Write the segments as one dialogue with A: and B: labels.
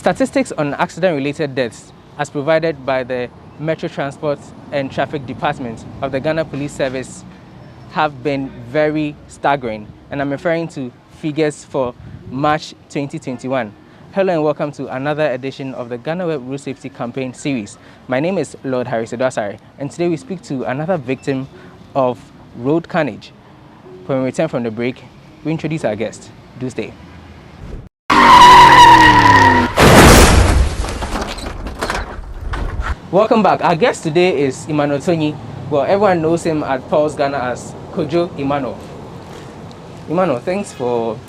A: Statistics on accident-related deaths, as provided by the Metro Transport and Traffic Department of the Ghana Police Service, have been very staggering, and I'm referring to figures for March 2021. Hello and welcome to another edition of the Ghana Web Road Safety Campaign series. My name is Lord Harry Sedwasare, and today we speak to another victim of road carnage. When we return from the break, we introduce our guest. Do stay. Welcome back. Our guest today is Emmanuel Tony. Well, everyone knows him at Pulse Ghana as Kojo Emmanuel. Emmanuel, thanks for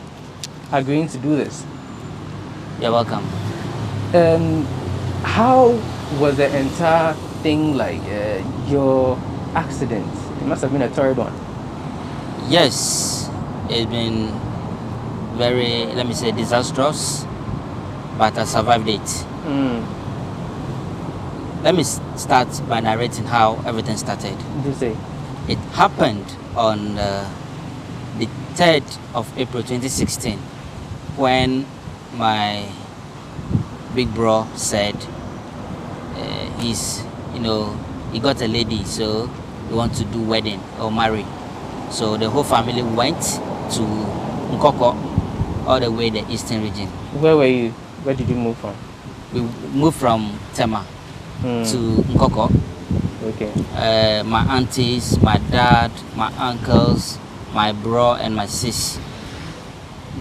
A: agreeing to do this.
B: You're welcome.
A: How was the entire thing like? Your accident? It must have been a terrible one.
B: Yes, it's been very, let me say, disastrous, but I survived it. Let me start by narrating how everything started.
A: Do say.
B: It happened on the 3rd of April 2016 when my big bro said he got a lady, so he wants to do wedding or marry. So the whole family went to Nkoko, all the way the eastern region.
A: Where were you? Where did you move from?
B: We moved from Tema to Nkoko.
A: Okay.
B: My aunties, my dad, my uncles, my bro, and my sis.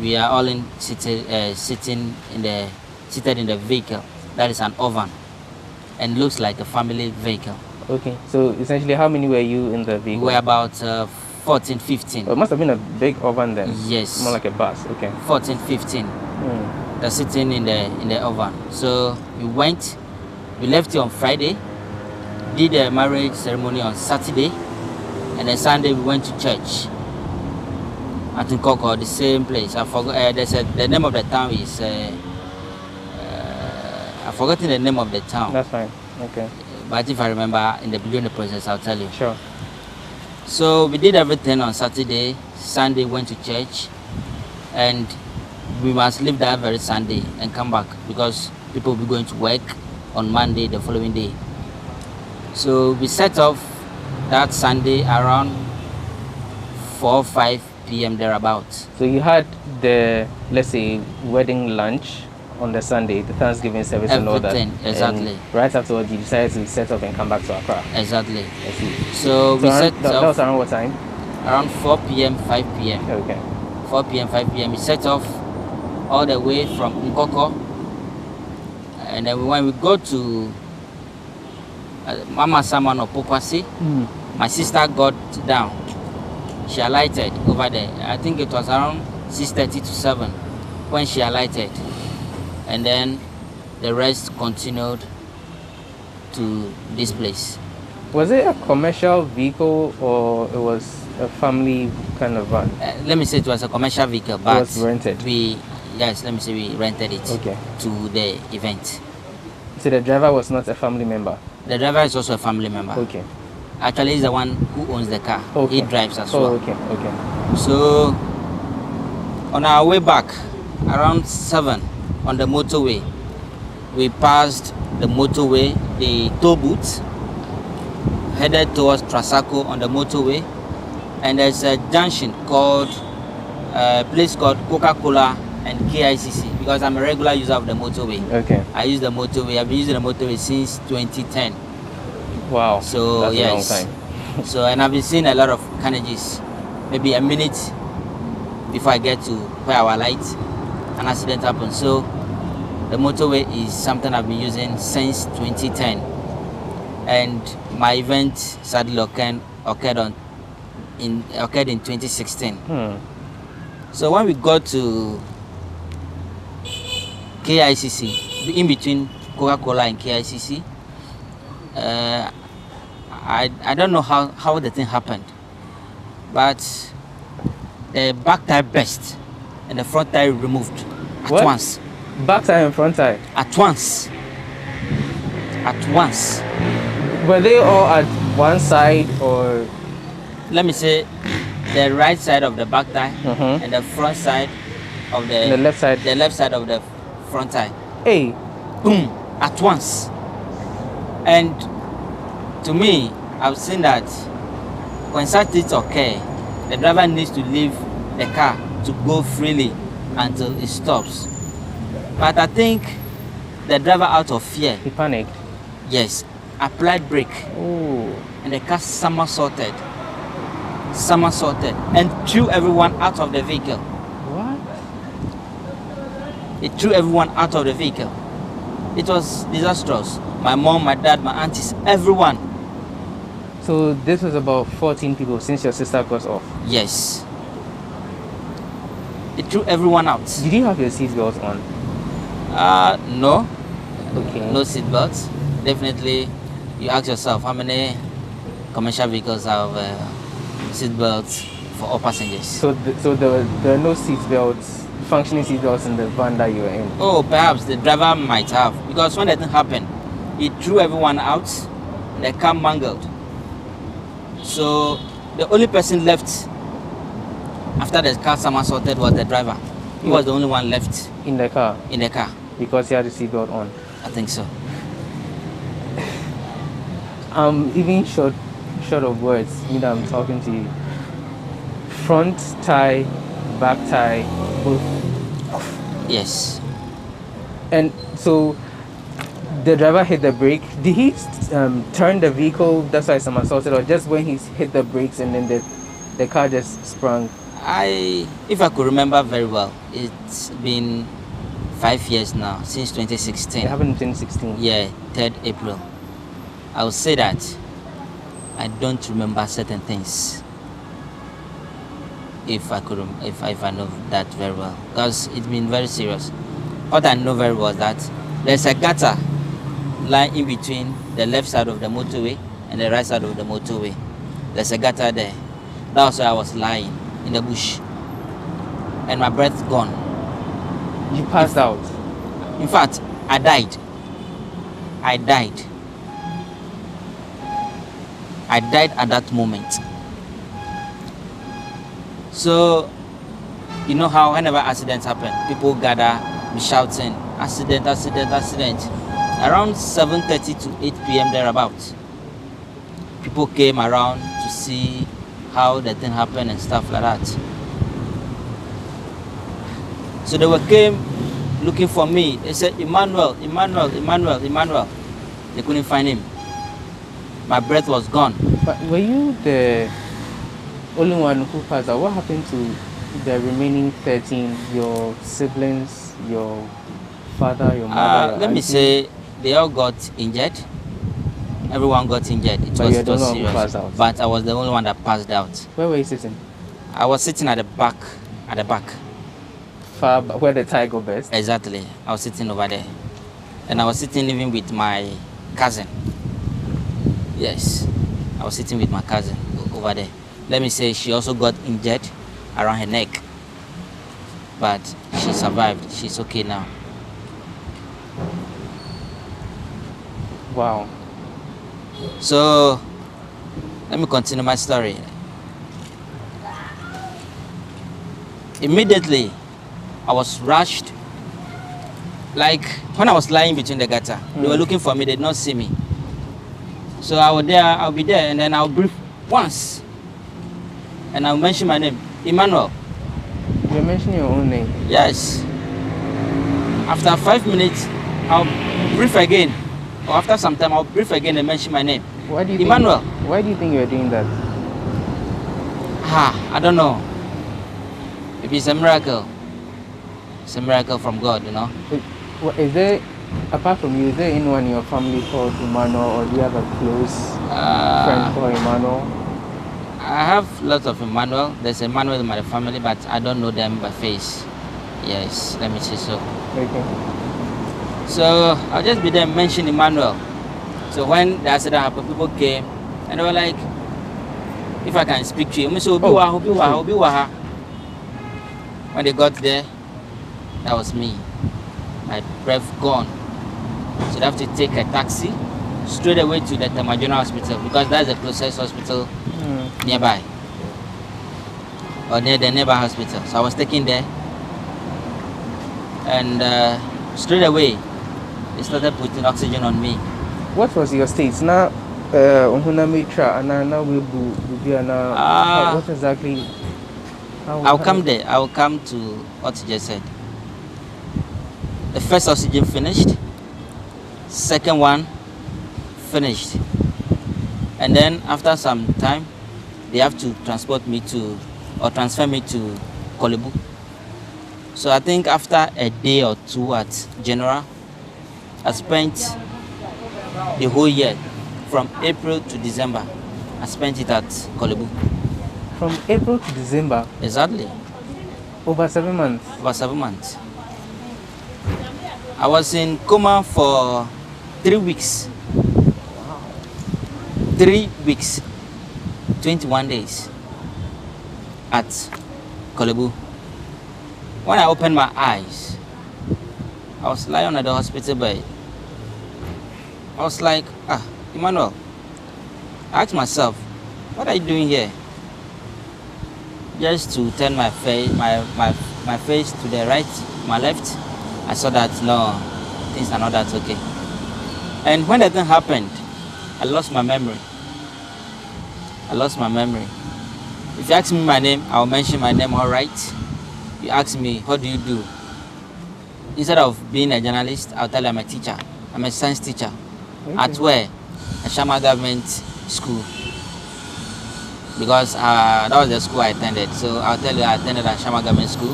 B: We are all seated in the vehicle. That is an oven, and looks like a family vehicle.
A: Okay. So essentially, how many were you in the vehicle?
B: We were about 14, 15.
A: Oh, it must have been a big oven then.
B: Yes.
A: More like a bus. Okay.
B: 14, 15. They're sitting in the oven. So we left here on Friday, did the marriage ceremony on Saturday, and then Sunday we went to church at Nkoko, the same place. I forgot. The name of the town is. I've forgotten the name of the town.
A: That's fine. Okay.
B: But if I remember during the process, I'll tell you.
A: Sure.
B: So we did everything on Saturday. Sunday went to church, and we must leave that very Sunday and come back because people will be going to work on Monday the following day. So we set off that Sunday around 4 or 5 p.m. thereabouts.
A: So you had the, let's say, wedding lunch on the Sunday, the Thanksgiving service and all that.
B: Exactly.
A: And right afterwards, you decided to set off and come back to Accra.
B: Exactly.
A: I see.
B: So we set
A: that
B: off
A: was around what time?
B: around 4 p.m., 5 p.m.
A: Okay.
B: 4 p.m., 5 p.m. We set off all the way from Nkoko. And then when we go to Mama Saman or Popasi, my sister got down. She alighted over there. I think it was around 6:30 to 7 when she alighted. And then the rest continued to this place.
A: Was it a commercial vehicle or it was a family kind of van?
B: Let me say it was a commercial vehicle, but
A: it was rented.
B: we rented it to the event.
A: So the driver was not a family member?
B: The driver is also a family member.
A: Okay.
B: Actually, he's the one who owns the car.
A: Okay.
B: He drives as well.
A: Okay.
B: So, on our way back, around 7 on the motorway, we passed the motorway, the toll booth, headed towards Trasacco on the motorway, and there's a junction called, a place called Coca-Cola and KICC, because I'm a regular user of the motorway.
A: Okay.
B: I use the motorway. I've been using the motorway since 2010.
A: Wow.
B: So
A: that's
B: yes.
A: a long time.
B: So, and I've been seeing a lot of carnages. Maybe a minute before I get to where our light, an accident happened. So the motorway is something I've been using since 2010. And my event sadly occurred in 2016. So when we got to KICC, in between Coca-Cola and KICC, I don't know how the thing happened, but the back tire burst and the front tire removed at once.
A: Back tire and front tire?
B: At once.
A: Were they all at one side or?
B: Let me say the right side of the back tire and the front side of the
A: left side.
B: The left side of the front tire.
A: Hey,
B: boom, at once. And to me, I've seen that when such things occur, the driver needs to leave the car to go freely until it stops. But I think the driver, out of fear,
A: He panicked.
B: yes, applied brake,
A: Oh.
B: and the car somersaulted, and threw everyone out of the vehicle.
A: What?
B: It threw everyone out of the vehicle. It was disastrous. My mom, my dad, my aunties, everyone.
A: So this was about 14 people since your sister got off.
B: Yes. It threw everyone out.
A: Did you have your seatbelt on?
B: No.
A: Okay.
B: No seatbelts. Definitely, you ask yourself how many commercial vehicles have seatbelts for all passengers.
A: So there are no seatbelts, functioning seatbelts in the van that you were in.
B: Oh, perhaps the driver might have, because when that thing happened, it threw everyone out. The car mangled. So the only person left after the car somersaulted was the driver. He was the only one left
A: In the car
B: in the car.
A: because he had the seatbelt on.
B: I think so.
A: Even short of words, me that I'm talking to you. Front tie, back tie, both.
B: Yes.
A: And so the driver hit the brake. Did he turn the vehicle? That's why someone assaulted, or just when he hit the brakes and then the car just sprung?
B: If I could remember very well, it's been 5 years now, since 2016.
A: It happened in 2016.
B: Yeah, 3rd April. I would say that I don't remember certain things. If I know that very well, because it's been very serious. What I know very well is that there's a gutter lying in between the left side of the motorway and the right side of the motorway. There's a gutter there. That's where I was lying in the bush, and my breath gone.
A: You passed out.
B: In fact, I died. I died at that moment. So, you know how whenever accidents happen, people gather, be shouting, accident, accident, accident. Around 7:30 to 8 p.m. thereabouts, people came around to see how the thing happened and stuff like that. So they came looking for me. They said, Emmanuel. They couldn't find him. My breath was gone.
A: But were you the only one who passed out? What happened to the remaining 13? Your siblings, your father, your mother? Your
B: Let me
A: auntie?
B: say, they all got injured. Everyone got injured. It
A: But you're the
B: was
A: only one who passed
B: serious.
A: out.
B: But I was the only one that passed out.
A: Where were you sitting?
B: I was sitting at the back.
A: Far where the tie go best?
B: Exactly. I was sitting over there. And I was sitting even with my cousin. Yes. I was sitting with my cousin over there. Let me say, she also got injured around her neck. But she survived. She's okay now.
A: Wow.
B: So, let me continue my story. Immediately, I was rushed. Like, when I was lying between the gutter, they were looking for me, they did not see me. So I'll be there, and then I'll breathe once. And I'll mention my name, Emmanuel.
A: You're mentioning your own name.
B: Yes. After 5 minutes, I'll breathe again. Or after some time, I'll breathe again and mention my name.
A: Why do you
B: Emmanuel.
A: Why do you think you're doing that?
B: I don't know. Maybe it's a miracle. It's a miracle from God, you know.
A: Is there, apart from you, is there anyone in your family called Emmanuel, or do you have a close friend called Emmanuel?
B: I have lots of Emmanuel. There's Emmanuel in my family, but I don't know them by face. Yes, let me say so.
A: Okay.
B: So I'll just be there mentioning Emmanuel. So when the accident happened, people came and they were like, if I can speak to you, when they got there, that was me. My breath gone. So they have to take a taxi straight away to the Tema General Hospital, because that's the closest hospital nearby, or near the neighbor hospital. So I was taken there, and straight away they They started putting oxygen on me.
A: What was your state? Now, what exactly?
B: I'll come there. I'll come to what you just said. The first oxygen finished. Second one finished. And then after some time, they have to transfer me to Kolebu. So I think after a day or two at General, I spent the whole year, from April to December. I spent it at Kolebu.
A: From April to December?
B: Exactly.
A: Over 7 months?
B: Over 7 months. I was in coma for 3 weeks. 3 weeks, 21 days at Kolebu. When I opened my eyes, I was lying on the hospital bed. I was like, Emmanuel. I asked myself, what are you doing here? Just to turn my face to the right, my left, I saw that no, things are not that okay. And when that thing happened, I lost my memory. If you ask me my name, I'll mention my name all right. You ask me, what do you do? Instead of being a journalist, I'll tell you I'm a teacher. I'm a science teacher.
A: Okay.
B: At where? A Shama government school. Because that was the school I attended. So I'll tell you I attended a Shama government school.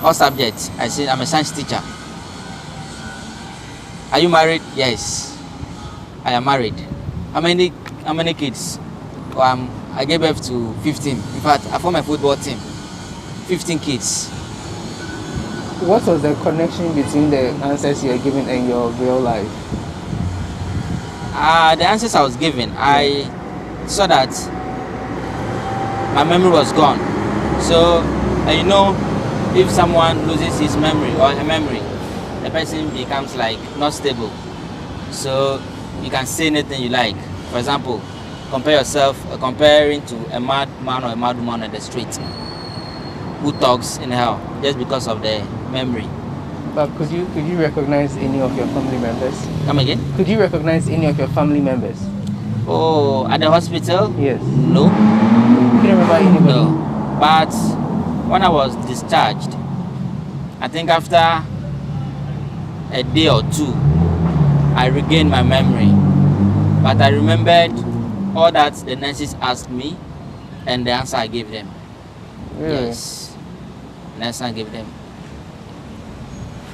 B: All subjects, I said I'm a science teacher. Are you married? Yes, I am married. How many kids? I gave birth to 15. In fact, I formed a football team. 15 kids.
A: What was the connection between the answers you are giving and your real life?
B: The answers I was given, I saw that my memory was gone. So, if someone loses his memory or her memory, the person becomes like not stable. So, you can say anything you like. For example, comparing to a mad man or a mad woman on the street who talks anyhow just because of their memory.
A: But could you recognize any of your family members?
B: Come again?
A: Could you recognize any of your family members?
B: Oh, at the hospital?
A: Yes.
B: No.
A: You can't remember anybody?
B: No. But when I was discharged, I think after a day or two, I regained my memory. But I remembered all that the nurses asked me and the answer I gave them.
A: Really?
B: Yes. The answer I gave them.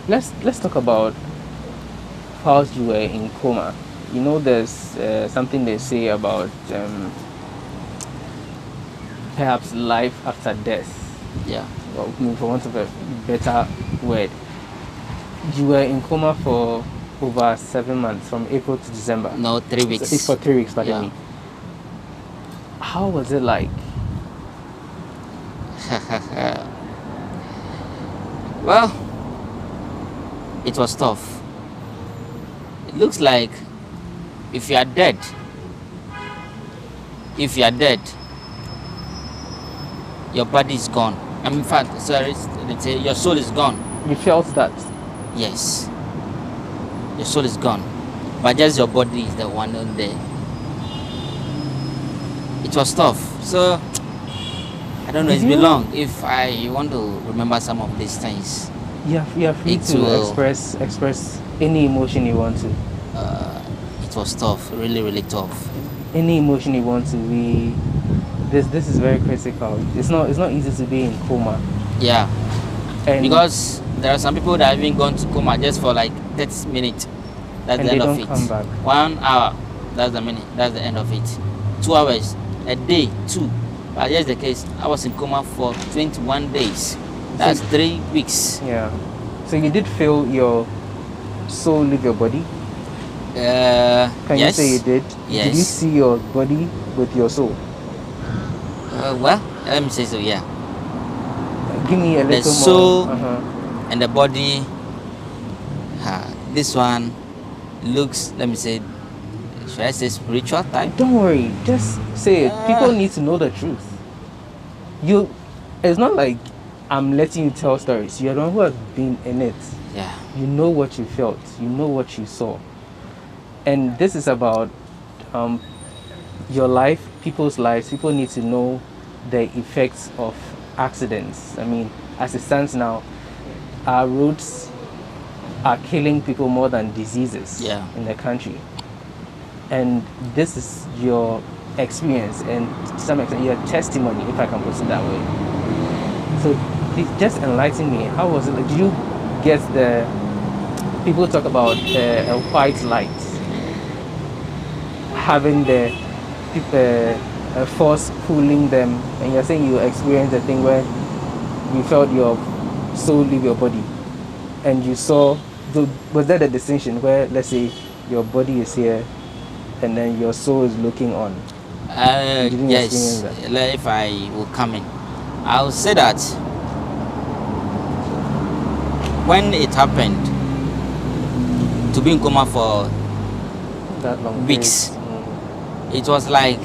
A: Let's talk about whilst you were in coma. There's something they say about perhaps life after death.
B: Yeah.
A: Well, for want of a better word. You were in coma for over 7 months, from April to December.
B: No, 3 weeks.
A: It's for 3 weeks, pardon me. How was it like?
B: Well, it was tough. It looks like if you are dead, your body is gone. In fact, let's say your soul is gone.
A: You felt that?
B: Yes. Your soul is gone. But just your body is the one on there. It was tough. So, I don't know, it's been long. If I want to remember some of these things.
A: You are free to express any emotion you want to.
B: It was tough, really, really tough.
A: Any emotion you want to. This is very critical. It's not easy to be in coma.
B: Yeah.
A: And
B: because there are some people that have even gone to coma just for like 30 minutes. That's the end of it.
A: Come back.
B: 1 hour, that's the minute. That's the end of it. 2 hours, a day, 2. But here's the case. I was in coma for 21 days. That's 3 weeks.
A: Yeah. So you did feel your soul leave your body?
B: Can
A: you say you did?
B: Yes.
A: Did you see your body with your soul?
B: Well, let me say so, yeah.
A: Give me a little more.
B: The soul and the body, this one looks, let me say, should I say spiritual type?
A: Don't worry, just say it. People need to know the truth. It's not like I'm letting you tell stories. You're the one who has been in it.
B: Yeah.
A: You know what you felt. You know what you saw. And this is about your life, people's lives. People need to know the effects of accidents. I mean, as it stands now, our roads are killing people more than diseases in the country. And this is your experience and to some extent your testimony, if I can put it that way. So just enlighten me. How was it? Like, did you get the people talk about a white light having the force pulling them, and you're saying you experienced a thing where you felt your soul leave your body, and you saw. Was that a distinction where, let's say, your body is here, and then your soul is looking on?
B: Yes. If I will come in, I'll say that when it happened, to be in coma for
A: that long
B: weeks, it was like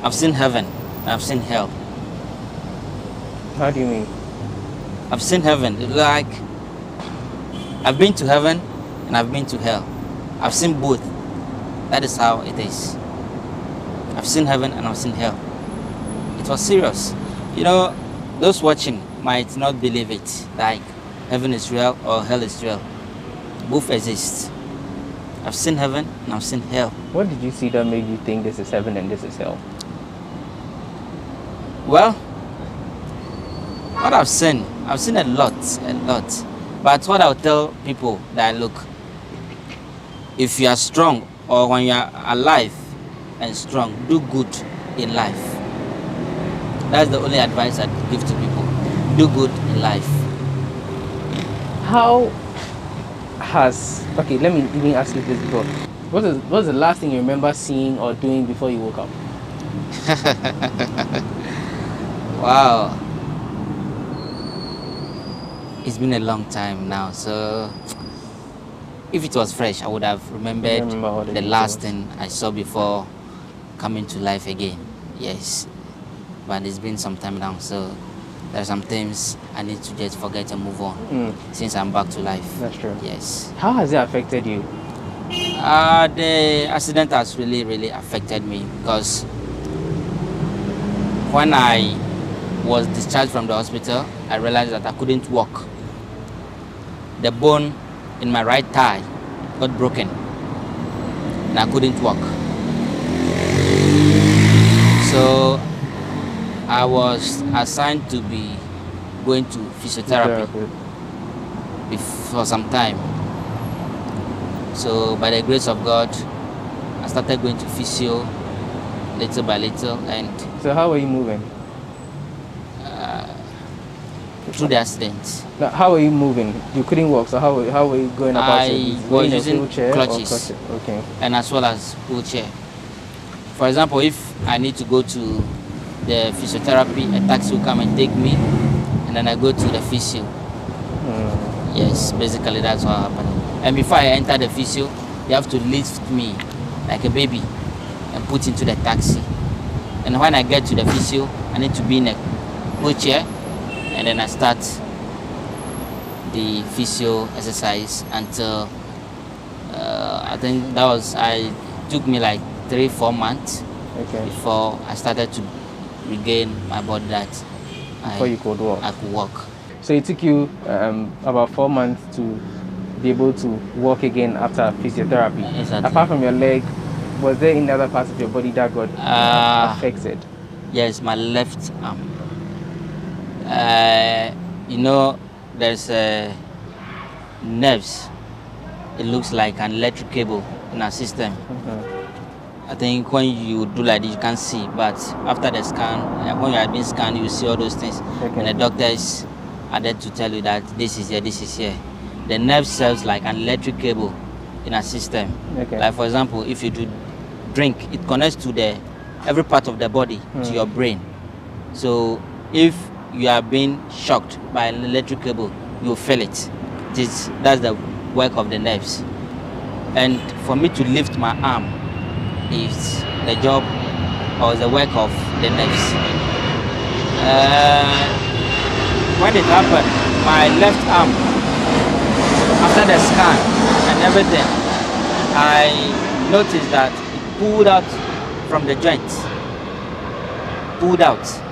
B: I've seen heaven, I've seen hell.
A: How do you mean?
B: I've seen heaven, like I've been to heaven and I've been to hell. I've seen both. That is how it is. I've seen heaven and I've seen hell. It was serious. You know, those watching might not believe it, like heaven is real or hell is real. Both exist. I've seen heaven and I've seen hell.
A: What did you see that made you think this is heaven and this is hell?
B: Well, what I've seen a lot. But what I'll tell people that, look, if you are strong or when you are alive and strong, do good in life. That's the only advice I give to people. Do good in life.
A: How has... Okay, let me even ask you this before. What was the last thing you remember seeing or doing before you woke up?
B: Wow. It's been a long time now, so if it was fresh, I would have remembered the last thing I saw before coming to life again. Yes, but it's been some time now, so there are some things I need to just forget and move on since I'm back to life.
A: That's true.
B: Yes.
A: How has it affected you?
B: The accident has really affected me, because when I was discharged from the hospital, I realized that I couldn't walk. The bone in my right thigh got broken and I couldn't walk. So I was assigned to be going to physiotherapy for some time. So by the grace of God, I started going to physio little by little. And
A: so how were you moving?
B: Through the accident.
A: Now, how were you moving? You couldn't walk, so how were you going about it?
B: I was using
A: wheelchair
B: crutches,
A: okay,
B: and as well as wheelchair. For example, if I need to go to the physiotherapy, a taxi will come and take me, and then I go to the physio. Yes, basically that's what happened. And before I enter the physio, they have to lift me like a baby and put into the taxi. And when I get to the physio, I need to be in a wheelchair, and then I start the physio exercise until I think it took me like 3-4 months before I started to regain my body that
A: you could walk.
B: I could walk.
A: So it took you about 4 months to be able to walk again after physiotherapy.
B: Exactly.
A: Apart from your leg, was there any other parts of your body that got affected?
B: Yes, my left arm. You know, there's nerves. It looks like an electric cable in our system. I think when you do like this, you can't see, but after the scan, when you are being scanned, you see all those things. And the doctors are there to tell you that this is here, this is here. The nerve serves like an electric cable in our system. Like for example, if you do drink, it connects to every part of the body to your brain. So if you are being shocked by an electric cable, you feel it. That's the work of the nerves. And for me to lift my arm is the job or the work of the nerves. it happened, my left arm, after the scan and everything, I noticed that it pulled out from the joint. Pulled out.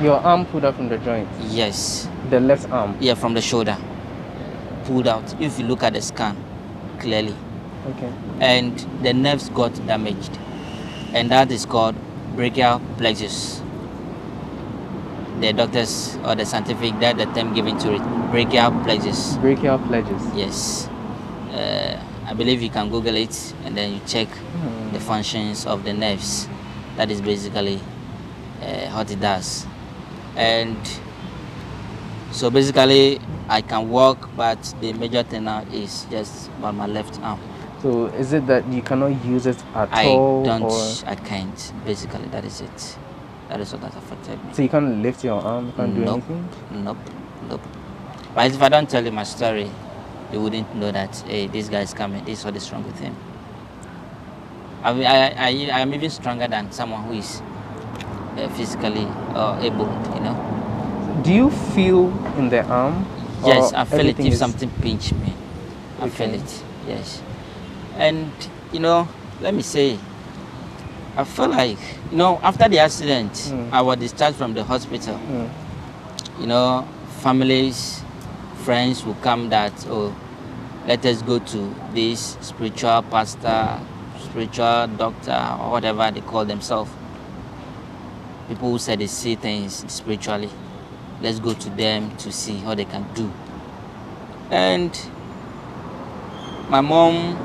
A: Your arm pulled out from the joint?
B: Yes.
A: The left arm?
B: Yeah, from the shoulder. Pulled out. If you look at the scan clearly.
A: Okay.
B: And the nerves got damaged. And that is called brachial plexus. The doctors or the scientific, that's the term given to it. Brachial plexus.
A: Brachial plexus?
B: Yes. I believe you can Google it and then you check the functions of the nerves. That is basically what it does. And so basically I can walk, but the major thing now is just about my left arm.
A: So is it that you cannot use it at all?
B: I can't. Basically, that is it. That is what has affected me.
A: So you can't lift your arm? You can't do anything?
B: Nope. But if I don't tell you my story, you wouldn't know that, hey, this guy is coming. This is what is wrong with him. I am even stronger than someone who is physically able, you know.
A: Do you feel in the arm?
B: Yes, I feel it if something pinch me. I feel it, yes. And, you know, let me say, I feel like, you know, after the accident, I was discharged from the hospital. You know, families, friends will come that, oh, let us go to this spiritual pastor, spiritual doctor, or whatever they call themselves. People who say they see things spiritually. Let's go to them to see what they can do. And my mom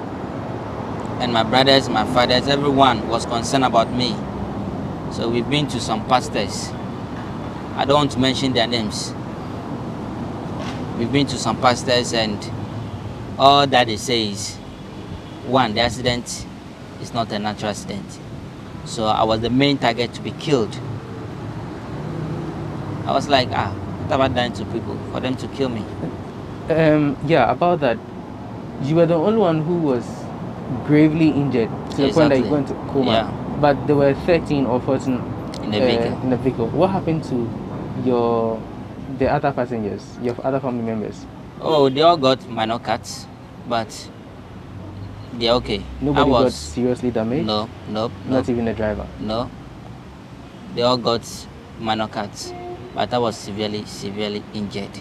B: and my brothers, my fathers, everyone was concerned about me. So we've been to some pastors. I don't want to mention their names. We've been to some pastors and all that they say is, one, the accident is not a natural accident. So I was the main target to be killed. I was like, what have I done to people for them to kill me?
A: Yeah, about that, you were the only one who was gravely injured to the point that you went to coma.
B: Yeah.
A: But there were 13 or 14
B: in the vehicle.
A: What happened to the other passengers, your other family members?
B: Oh, they all got minor cuts, but they're okay.
A: Nobody got seriously damaged?
B: No.
A: Not even the driver?
B: No. They all got minor cuts, but I was severely injured.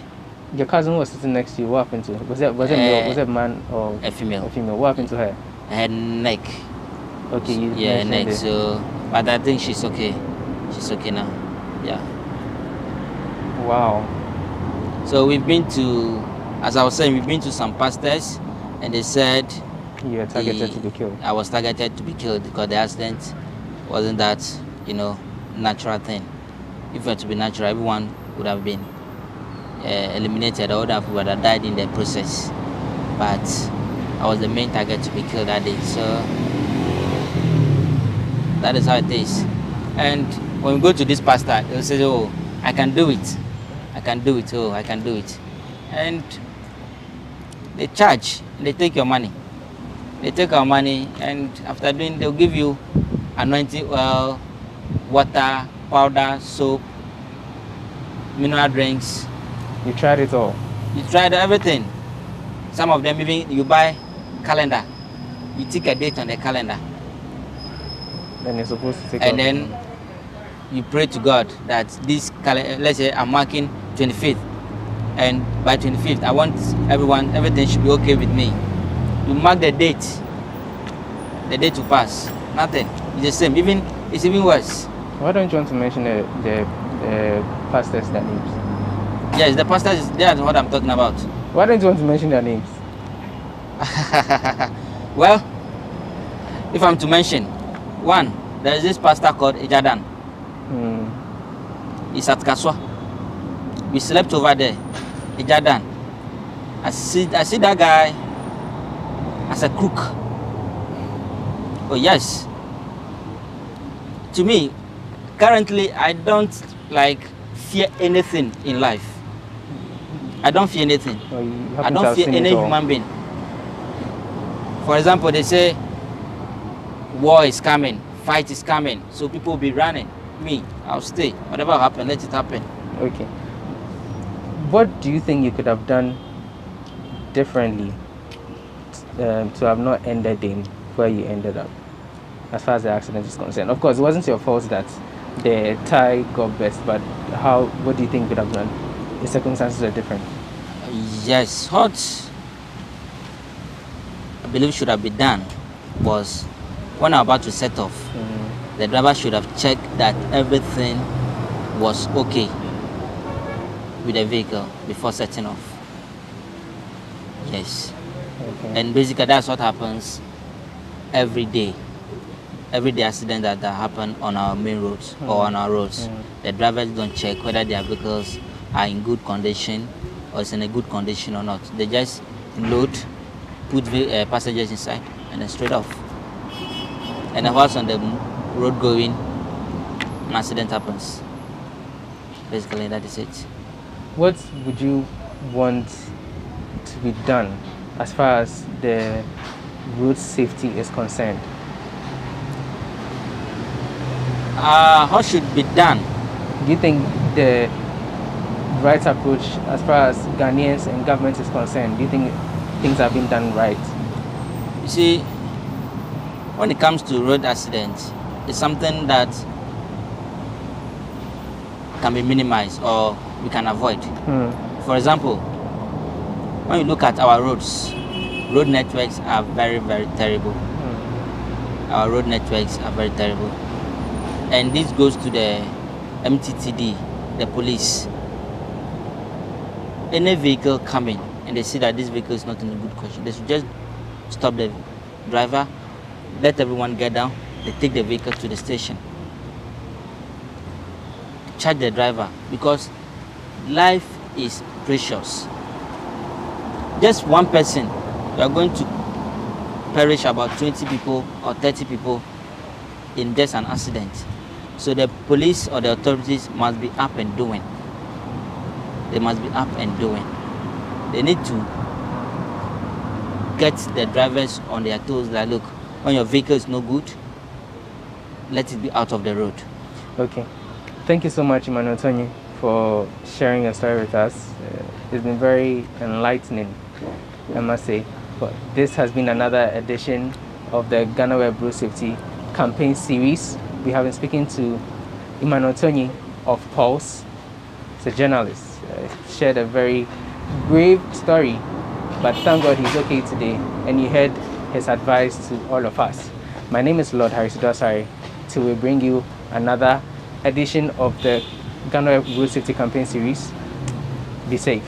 A: Your cousin was sitting next to you. What happened to her? Was it a man or
B: a female?
A: A female. What happened to her?
B: Her neck.
A: Okay.
B: Yeah, neck. It. So, but I think she's okay. She's okay now. Yeah.
A: Wow.
B: So we've been to, as I was saying, we've been to some pastors, and they said
A: you were targeted to be killed.
B: I was targeted to be killed because the accident wasn't that, you know, natural thing. If it were to be natural, everyone would have been eliminated, or other people would have died in the process. But I was the main target to be killed that day. So that is how it is. And when we go to this pastor, he'll say, oh, I can do it. I can do it. Oh, I can do it. And they charge. They take your money. They take our money, and after doing, they'll give you anointing oil, water, powder, soap, mineral drinks.
A: You tried it all?
B: You tried everything. Some of them even, you buy calendar. You take a date on the calendar.
A: Then you're supposed to take
B: and then you pray to God that this calendar, let's say I'm marking 25th. And by 25th, I want everything should be okay with me. You mark the date will pass. Nothing. It's the same. It's even worse.
A: Why don't you want to mention the pastors' their names?
B: Yes, the pastors, that's what I'm talking about.
A: Why don't you want to mention their names?
B: Well, if I'm to mention, one, there is this pastor called Ejadan. He's at Kaswa. We slept over there. Ejadan. I see that guy as a crook. Oh yes. To me, currently I don't fear anything in life. I don't fear anything. I don't fear any human being. For example, they say war is coming, fight is coming, so people will be running. Me, I'll stay. Whatever happens, let it happen.
A: Okay. What do you think you could have done differently to have not ended in where you ended up, as far as the accident is concerned? Of course, it wasn't your fault that the tie got burst, but what do you think you could have done? The circumstances are different.
B: Yes, what I believe should have been done was when I'm about to set off, the driver should have checked that everything was okay with the vehicle before setting off. Yes.
A: Okay.
B: And basically that's what happens every day. Every day accident that happen on our main roads or on our roads. The drivers don't check whether their vehicles are in good condition or is in a good condition or not. They just load, put passengers inside, and then straight off. And then whilst on the road going, an accident happens. Basically, that is it.
A: What would you want to be done as far as the road safety is concerned?
B: What should be done?
A: Do you think the right approach as far as Ghanaians and government is concerned, do you think things have been done right?
B: You see, when it comes to road accidents, it's something that can be minimized or we can avoid. For example, when you look at our roads, road networks are very, very terrible. Our road networks are very terrible. And this goes to the MTTD, the police. Any vehicle coming and they see that this vehicle is not in a good condition, they should just stop the driver, let everyone get down, they take the vehicle to the station. Charge the driver, because life is precious. Just one person, you are going to perish about 20 people or 30 people in just an accident. So the police or the authorities must be up and doing. They must be up and doing. They need to get the drivers on their toes, like, look, when your vehicle is no good, let it be out of the road.
A: Okay. Thank you so much, Emmanuel Tony, for sharing your story with us. It's been very enlightening, I must say. But this has been another edition of the Ghana Web Road Safety Campaign Series. We have been speaking to Emmanuel Tony of Pulse. He's a journalist. Shared a very brave story, but thank God he's okay today, and you heard his advice to all of us. My name is Lord Harris Dosari. Till we bring you another edition of the Ghana Road Safety Campaign Series. Be safe.